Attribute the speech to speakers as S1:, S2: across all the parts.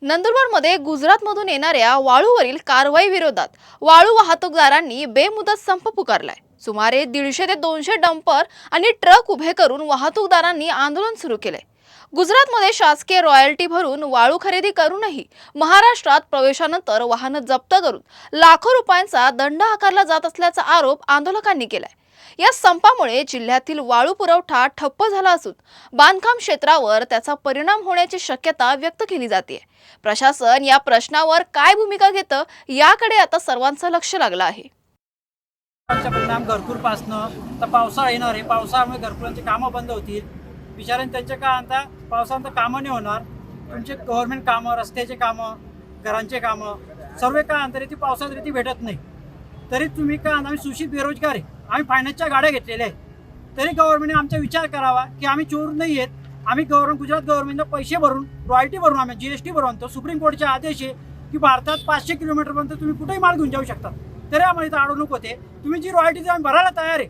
S1: नंदुरबारमध्ये गुजरातमधून येणाऱ्या वाळूवरील कारवाई विरोधात वाळू वाहतूकदारांनी बेमुदत संप पुकारलाय। सुमारे 150 ते 200 डंपर आणि ट्रक उभे करून वाहतूकदारांनी आंदोलन सुरू केले। गुजरातमध्ये शासकीय रॉयल्टी भरून वाळू खरेदी करूनही महाराष्ट्रात प्रवेशानंतर वाहन जप्त करून लाखो रुपयांचा दंड आकारला जात असल्याचा आरोप आंदोलकांनी केलाय। या संपामुळे जिल्ह्यातील वाळू पुरवठा ठप्प झाला असून बांधकाम क्षेत्रावर त्याचा परिणाम होण्याची शक्यता व्यक्त केली जाते। प्रशासन या प्रश्नावर काय भूमिका घेतं याकडे आता सर्वांचं लक्ष लागलं आहे।
S2: परिणाम घरकुलपासनं तर पावसाळा येणार आहे, पावसामुळे घरकुलांची कामं बंद होतील। बिचाऱ्यांनी त्यांचे काय आता पावसानंतर कामं नाही होणार, तुमचे गव्हर्नमेंट कामं, रस्त्याचे कामं, घरांचे कामं सर्व काय अंतर ती पावसात रीती भेटत नाही। तरी तुम्ही काय आम्ही सुशिक्षित बेरोजगार आहे, आम्ही फायनान्सच्या गाड्या घेतलेल्या आहेत, तरी गव्हर्नमेंटने आमचा विचार करावा की आम्ही चोर नाही आहेत। आम्ही गुजरात गव्हर्नमेंटला पैसे भरून रॉयल्टी भरून आम्ही GST भरून, तो सुप्रीम कोर्टचे आदेश आहे की भारतात 500 किलोमीटरपर्यंत तुम्ही कुठेही माल घेऊन जाऊ शकता। तरी आम्हाला इथं अडवणूक होते। तुम्ही जी रॉयल्टी आम्ही भरायला तयार आहे,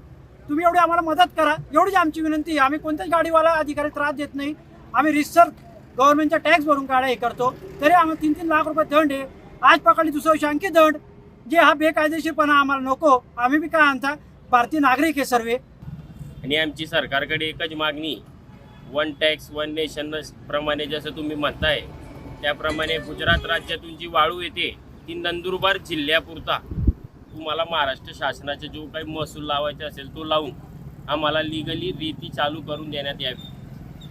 S2: तुम्ही एवढी आम्हाला मदत करा, एवढीच आमची विनंती आहे। आम्ही कोणत्याच गाडीवाला अधिकारी त्रास देत नाही, आम्ही रिसर गव्हर्नमेंटचा टॅक्स भरून गाड्या हे करतो, तरी आम्हाला 3-3 लाख रुपये दंड आहे। आज पकडली दुसऱ्या दिवशी आणखी दंड, जे हा बेकायदेशीरपणा आम्हाला नको। आम्ही बी काय आणता भारतीय नागरिक आहे सर्व,
S3: आणि आमची सरकारकडे एकच मागणी, वन टॅक्स वन नेशन प्रमाणे जसं तुम्ही म्हणताय त्याप्रमाणे गुजरात राज्यातून जी वाळू येते ती नंदुरबार जिल्ह्यापुरता तुम्हाला महाराष्ट्र शासनाचे जो काही महसूल लावायचा असेल तो लावून आम्हाला लिगली रीती चालू करून देण्यात यावी।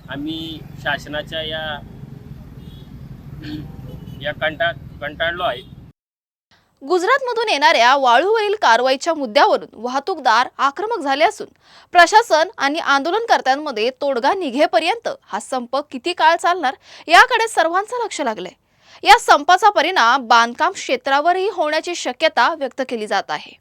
S3: आम्ही शासनाच्या या कंटाळलो आहे।
S1: गुजरातमधून येणाऱ्या वाळूवरील कारवाईच्या मुद्द्यावरून वाहतूकदार आक्रमक झाले असून प्रशासन आणि आंदोलनकर्त्यांमध्ये तोडगा निघेपर्यंत हा संप किती काळ चालणार याकडे सर्वांचं लक्ष लागलंय। या संपाचा परिणाम बांधकाम क्षेत्रावरही होण्याची शक्यता व्यक्त केली जात आहे।